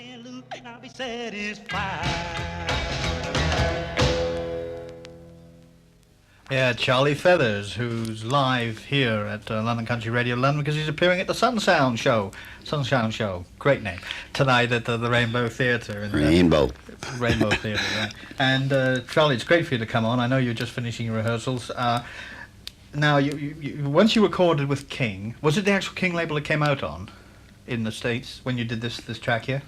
and Luke, and I'll be satisfied. Yeah, Charlie Feathers, who's live here at London Country Radio London because he's appearing at the Sunshine Show. Great name. Tonight at the Rainbow Theatre. Rainbow Theatre, right. And Charlie, it's great for you to come on. I know you're just finishing your rehearsals. Now, you once you recorded with King, was it the actual King label that came out on in the States when you did this track here?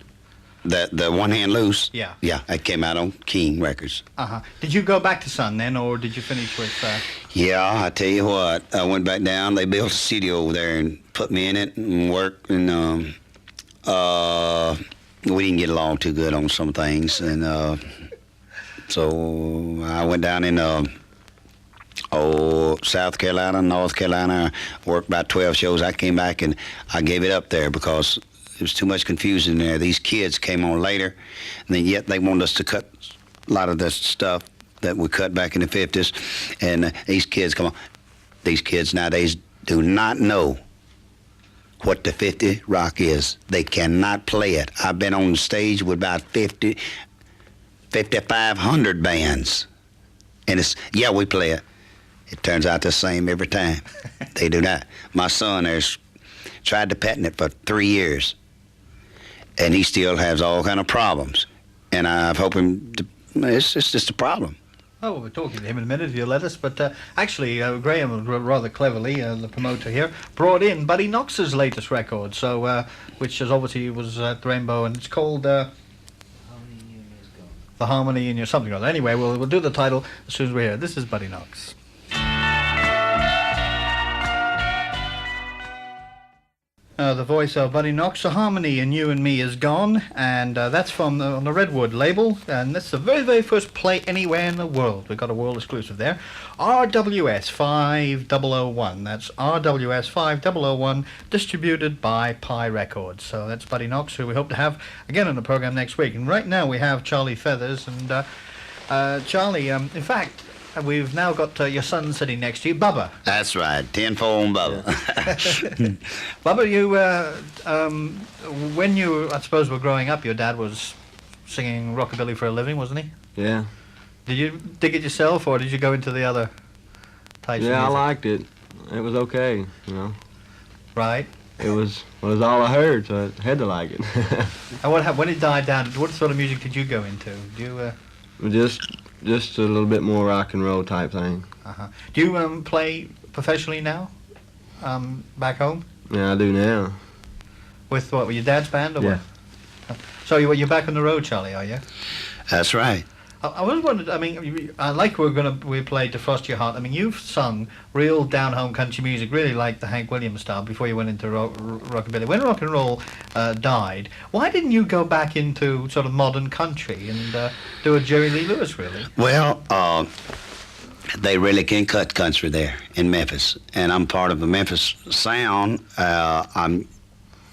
The One Hand Loose? Yeah. Yeah, it came out on King Records. Uh-huh. Did you go back to Sun then, or did you finish with... Yeah, I tell you what, I went back down. They built a studio over there and put me in it and worked, and we didn't get along too good on some things, and so I went down in South Carolina, North Carolina, worked about 12 shows. I came back and I gave it up there because there was too much confusion there. These kids came on later, and then yet they wanted us to cut a lot of this stuff that we cut back in the 50s, and these kids come on. These kids nowadays do not know what the 50 rock is. They cannot play it. I've been on stage with about 5,500 bands, and it's, yeah, we play it. It turns out the same every time. They do not. My son has tried to patent it for 3 years, and he still has all kind of problems. And I've hoped him to, it's just a problem. Oh, well, we're talking to him in a minute if you'll let us, but actually Graham, rather cleverly, the promoter here, brought in Buddy Knox's latest record, so which is obviously was at the Rainbow, and it's called The Harmony in Your something or other. Anyway, we'll do the title as soon as we're here. This is Buddy Knox. The voice of Buddy Knox, The Harmony in You and Me is Gone, and that's from on the Redwood label, and that's the very, very first play anywhere in the world. We've got a world exclusive there. RWS 5001, that's RWS 5001, distributed by Pi Records. So that's Buddy Knox, who we hope to have again on the program next week. And right now we have Charlie Feathers, and Charlie, in fact, we've now got your son sitting next to you, Bubba. That's right, tenfold Bubba. Bubba, you, when you, I suppose, were growing up, your dad was singing rockabilly for a living, wasn't he? Yeah. Did you dig it yourself, or did you go into the other types of Yeah, I music? liked it. It was okay, you know. Right. It was all I heard, so I had to like it. And what happened when it died down? What sort of music did you go into? Do you? Just a little bit more rock and roll type thing. Do you play professionally now? Back home? Yeah, I do now. With what? With your dad's band, or Yeah. what? So you're back on the road, Charlie, are you? That's right. I was wondering, I mean, like we played Defrost Your Heart. I mean, you've sung real down-home country music, really like the Hank Williams style, before you went into rockabilly. When rock and roll died, why didn't you go back into sort of modern country and do a Jerry Lee Lewis, really? Well, they really can cut country there in Memphis, and I'm part of the Memphis sound.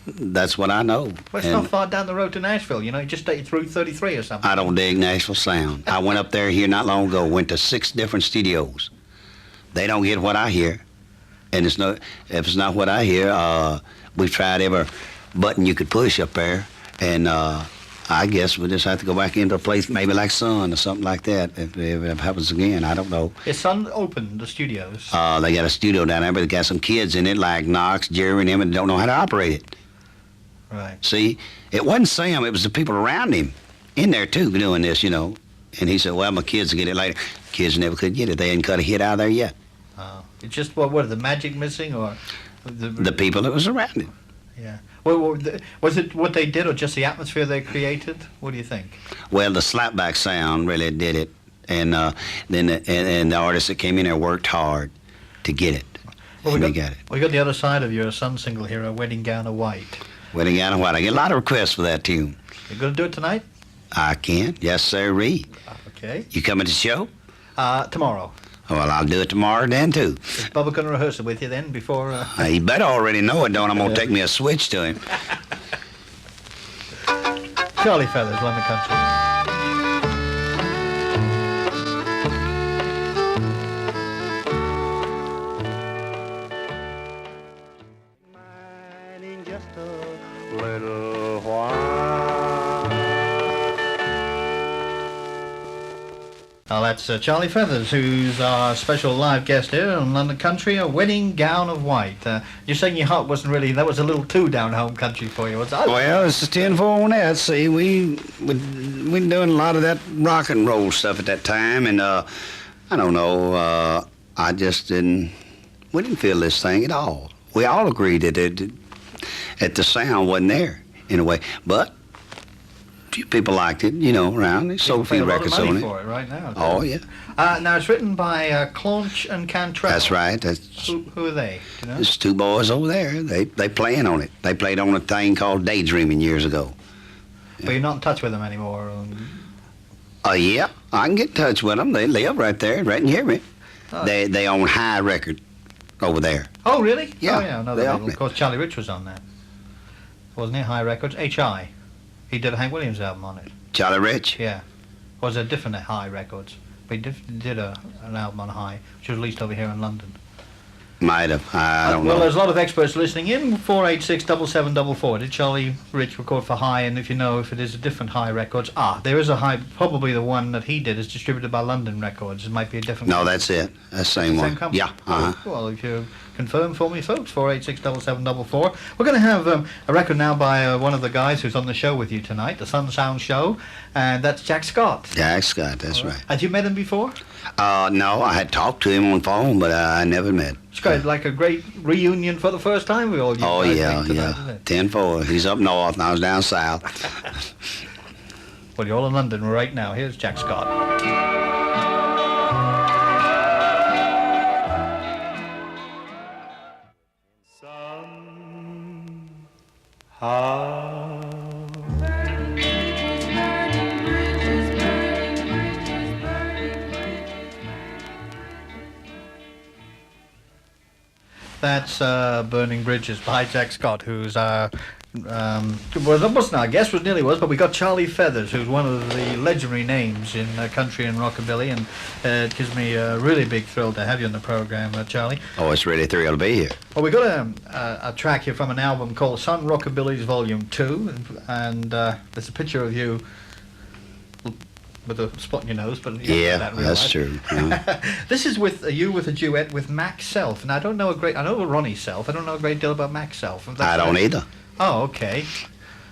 That's what I know. Well, it's not far down the road to Nashville, you know, you just take you through 33 or something. I don't dig Nashville sound. I went up there here not long ago, went to 6 different studios. They don't get what I hear, and if it's not what I hear, we've tried every button you could push up there, and I guess we'll just have to go back into a place maybe like Sun or something like that if it happens again. I don't know. Is Sun open, the studios? They got a studio down there, but they got some kids in it like Knox, Jerry, and them, and don't know how to operate it. Right. See, it wasn't Sam, it was the people around him in there too doing this, you know. And he said, well, my kids will get it later. Kids never could get it. They hadn't cut a hit out of there yet. Oh. It's just, what, the magic missing, or? The people that was around him. Yeah. Well, was it what they did, or just the atmosphere they created? What do you think? Well, the slapback sound really did it. And then the artists that came in there worked hard to get it. Well, and they got it. We got the other side of your Sun single here, A Wedding Gown of White. Wedding Gown of White. I get a lot of requests for that tune. You going to do it tonight? I can. Yes, sirree. Okay. You coming to the show? Tomorrow. Well, I'll do it tomorrow then, too. Is Bubba going to rehearse it with you then before... He better already know it, don't I'm going to take me a switch to him. Charlie Feathers, London Country. In just a little while. Well, that's Charlie Feathers, who's our special live guest here on London Country, A Wedding Gown of White. You're saying your heart wasn't really, that was a little too down home country for you, was it? Well, it's a 10-4 on that. See, we doing a lot of that rock and roll stuff at that time, and I don't know, I just didn't, we didn't feel this thing at all. We all agreed that the sound wasn't there in a way, but few people liked it, you know, around. They sold a few records on it. For it right now. Oh, yeah. Now, it's written by Clonch and Cantrell. That's right. That's, who are they? Do you know? There's two boys over there. They playing on it. They played on a thing called Daydreaming years ago. But you're not in touch with them anymore? Yeah, I can get in touch with them. They live right there, right near me. Oh. They own High Record over there. Oh, really? Yeah, Oh, yeah, I know they that. own Of it. course, Charlie Rich was on that. Wasn't he? High Records? H.I. He did a Hank Williams album on it. Charlie Rich? Yeah. Was a different High Records. But he did an album on High, which was released over here in London. Might have. I don't Well, know. there's a lot of experts listening in. 486-7744. Did Charlie Rich record for High? And if you know if it is a different High Records, there is a High. Probably the one that he did is distributed by London Records. It might be a different. No, that's it. That's the same one. Same company? Yeah. Uh-huh. Well, if you confirm for me, folks, 486-7744. We're going to have a record now by one of the guys who's on the show with you tonight, the Sun Sound Show, and that's Jack Scott. Jack Scott, that's right. Had you met him before? No, I had talked to him on phone, but I never met. It's great, like a great reunion for the first time. We all. Oh, guys yeah, think tonight, isn't it? 10-4. He's up north, and I was down south. Well, you're all in London right now. Here's Jack Scott. That's Burning Bridges by Jack Scott, who's wasn't our guest, was nearly was, but we got Charlie Feathers, who's one of the legendary names in country and rockabilly, and it gives me a really big thrill to have you on the program, Charlie. Oh, it's really a thrill to be here. Well, we got a track here from an album called Sun Rockabilly's Volume 2, and there's a picture of you with a spot in your nose, but Yeah, that real that's life. true. Yeah. This is with you with a duet with Mac Self, and I know Ronnie Self. I don't know a great deal about Mac Self. If that's I don't right. either. Oh, okay.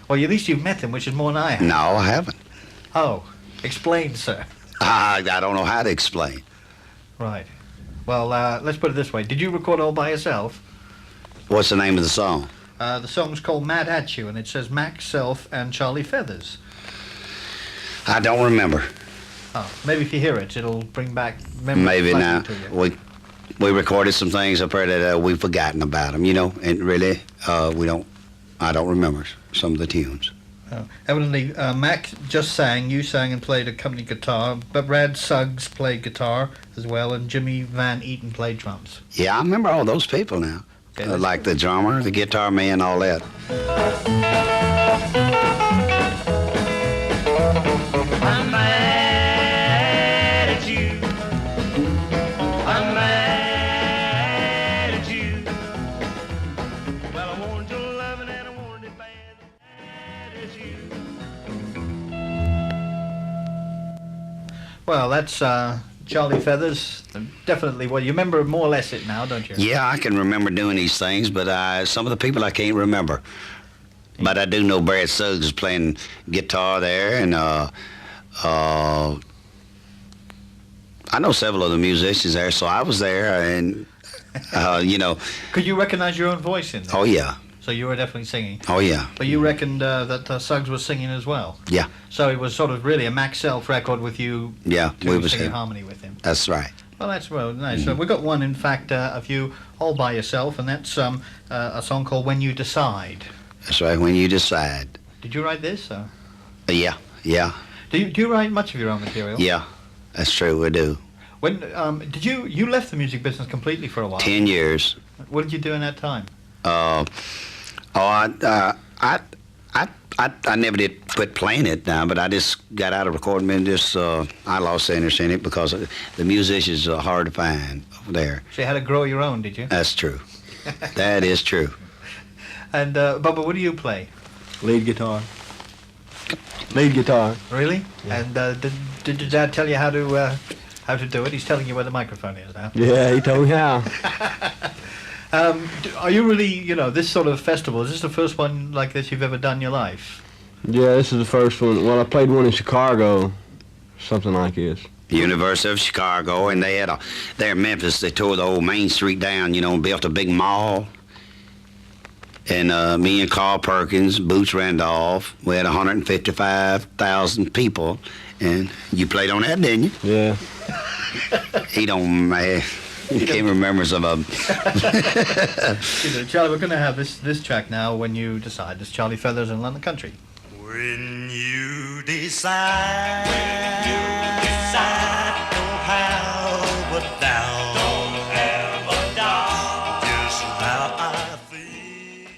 Well, at least you've met him, which is more than I have. No, I haven't. Oh, explain, sir. I don't know how to explain. Right. Well, let's put it this way. Did you record all by yourself? What's the name of the song? The song's called Mad At You, and it says Mac Self and Charlie Feathers. I don't remember. Oh, maybe if you hear it, it'll bring back memories. Maybe now. to you. We recorded some things up there that we've forgotten about them, you know, and really I don't remember some of the tunes. Oh. Evidently, Mac just sang, you sang and played accompanying guitar, but Brad Suggs played guitar as well, and Jimmy Van Eaton played drums. Yeah, I remember all those people now. Okay, Like the drummer, the guitar man, all that. I'm mad at you. I'm mad at you. Well, I wanted your loving and I wanted it bad. Mad at you. Well, that's Charlie Feathers. Definitely, well, you remember more or less it now, don't you? Yeah, I can remember doing these things, but some of the people I can't remember. But I do know Brad Suggs is playing guitar there, and I know several of the musicians there, so I was there, and you know. Could you recognize your own voice in there? Oh yeah, So you were definitely singing. oh yeah, But you reckoned that Suggs was singing as well. yeah, So it was sort of really a Mac Self record with you yeah. We was singing here. harmony with him. That's right. Well, that's well nice. So we got one, in fact, of you all by yourself, and that's a song called When You Decide. That's right. When you decide. Did you write this? Or? Yeah, yeah, Do you write much of your own material? yeah. That's true. We do. When did you left the music business completely for a while? 10 years. What did you do in that time? I never did quit playing it now, but I just got out of recording and just I lost interest in it because the musicians are hard to find over there. So you had to grow your own, did you? That's true. That is true. And Bubba, what do you play? Lead guitar. Lead guitar. Really? Yeah. And Did your dad tell you how to do it? He's telling you where the microphone is now. Yeah, he told me how. Are you really, this sort of festival, is this the first one like this you've ever done in your life? Yeah, this is the first one. Well, I played one in Chicago, something like this. University of Chicago, and there in Memphis, they tore the old Main Street down, and built a big mall. And me and Carl Perkins, Boots Randolph, we had 155,000 people, and you played on that, didn't you? Yeah. He can't remember some of them. Charlie, we're going to have this track now when you decide. It's Charlie Feathers in London Country. When you decide, don't have a doubt, just how I feel.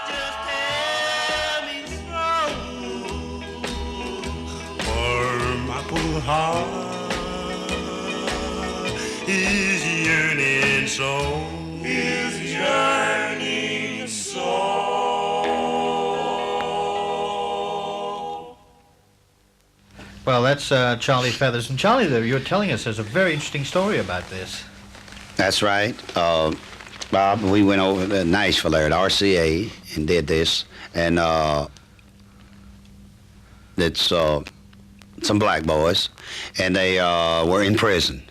Just tell me so, for my poor heart is yearning so. Well, that's Charlie Feathers. And Charlie, though, you're telling us there's a very interesting story about this. That's right. Bob, we went over to Nashville there at RCA and did this, and it's some black boys, and they were in prison.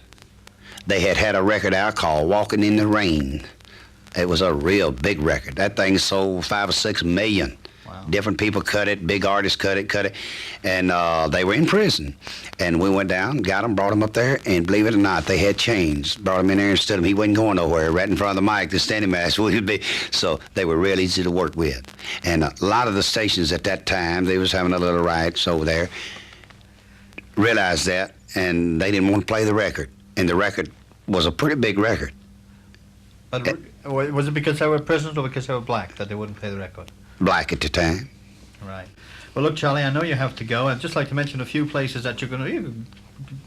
They had a record out called Walking in the Rain. It was a real big record. That thing sold 5 or 6 million. Wow. Different people cut it, big artists cut it, and they were in prison. And we went down, got them, brought them up there, and believe it or not, they had chains. Brought him in there and stood him. He wasn't going nowhere. Right in front of the mic, the standing mask would be. So they were real easy to work with. And a lot of the stations at that time, they was having a little riots over there, realized that, and they didn't want to play the record. And the record was a pretty big record. But was it because they were prisoners or because they were black that they wouldn't play the record? Black at the time. Right. Well, look, Charlie, I know you have to go. I'd just like to mention a few places that you're going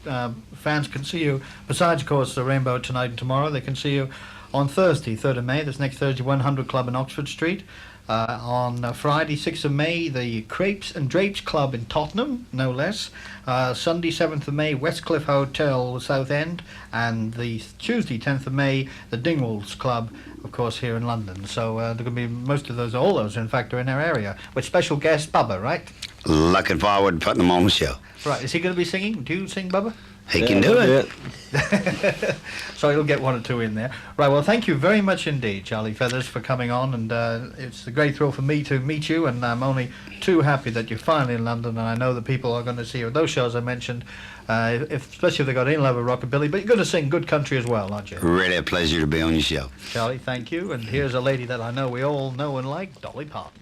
to... fans can see you. Besides, of course, the Rainbow tonight and tomorrow, they can see you on Thursday, 3rd of May. That's next Thursday, 100 Club in Oxford Street. On Friday, 6th of May, the Crepes and Drapes Club in Tottenham, no less. Sunday, 7th of May, Westcliff Hotel, Southend. And the Tuesday, 10th of May, the Dingwalls Club, of course, here in London. So there could be most of those, all those, in fact, are in our area. With special guest Bubba, right? Looking forward to putting them on the show. Right. Is he going to be singing? Do you sing, Bubba? He can do it. So he'll get 1 or 2 in there. Right, well, thank you very much indeed, Charlie Feathers, for coming on, and it's a great thrill for me to meet you, and I'm only too happy that you're finally in London, and I know that people are going to see you at those shows I mentioned, especially if they got any love of rockabilly, but you're going to sing good country as well, aren't you? Really a pleasure to be on your show. Charlie, thank you, and here's a lady that I know we all know and like, Dolly Parton.